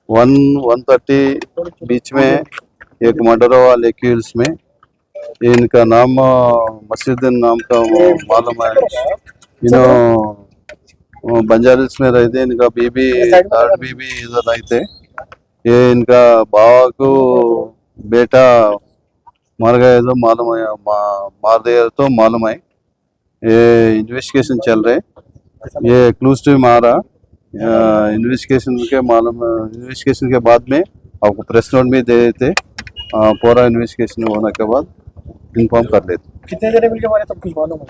1:30 बीच में एक मर्डर हुआ लेकी हिल्स में। इनका नाम मसीहुद्दीन नाम का मालूम है। इन्हों बंजारा हिल्स में रहते। इनका बीबी थर्ड बीबी इधर रहते। ये इनका बाबा को बेटा मर गए तो मालूम है, मार दिया तो मालूम है। ये इन्वेस्टिगेशन चल रहे। ये क्लूज टू मारा इन्वेस्टिगेशन के मालूम। इन्वेस्टिगेशन के बाद में आपको प्रेस नोट भी दे देते। पूरा इन्वेस्टिगेशन होने के बाद इन्फॉर्म कर लेते। कितने जने मिलके मारे सब कुछ मालूम है?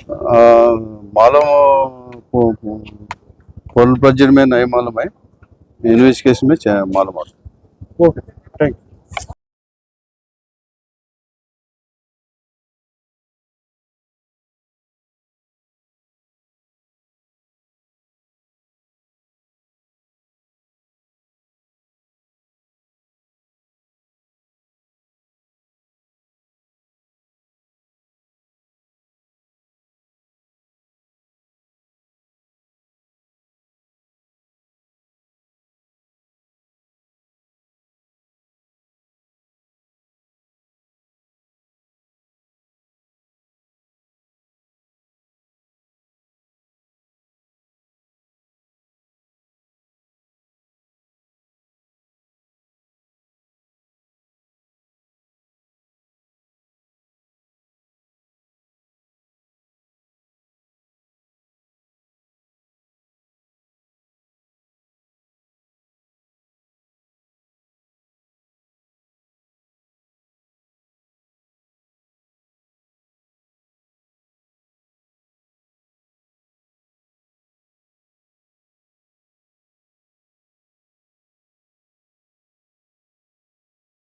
मालूम फुल बजट में नहीं मालूम है, इन्वेस्टिगेशन में मालूम है। ओके।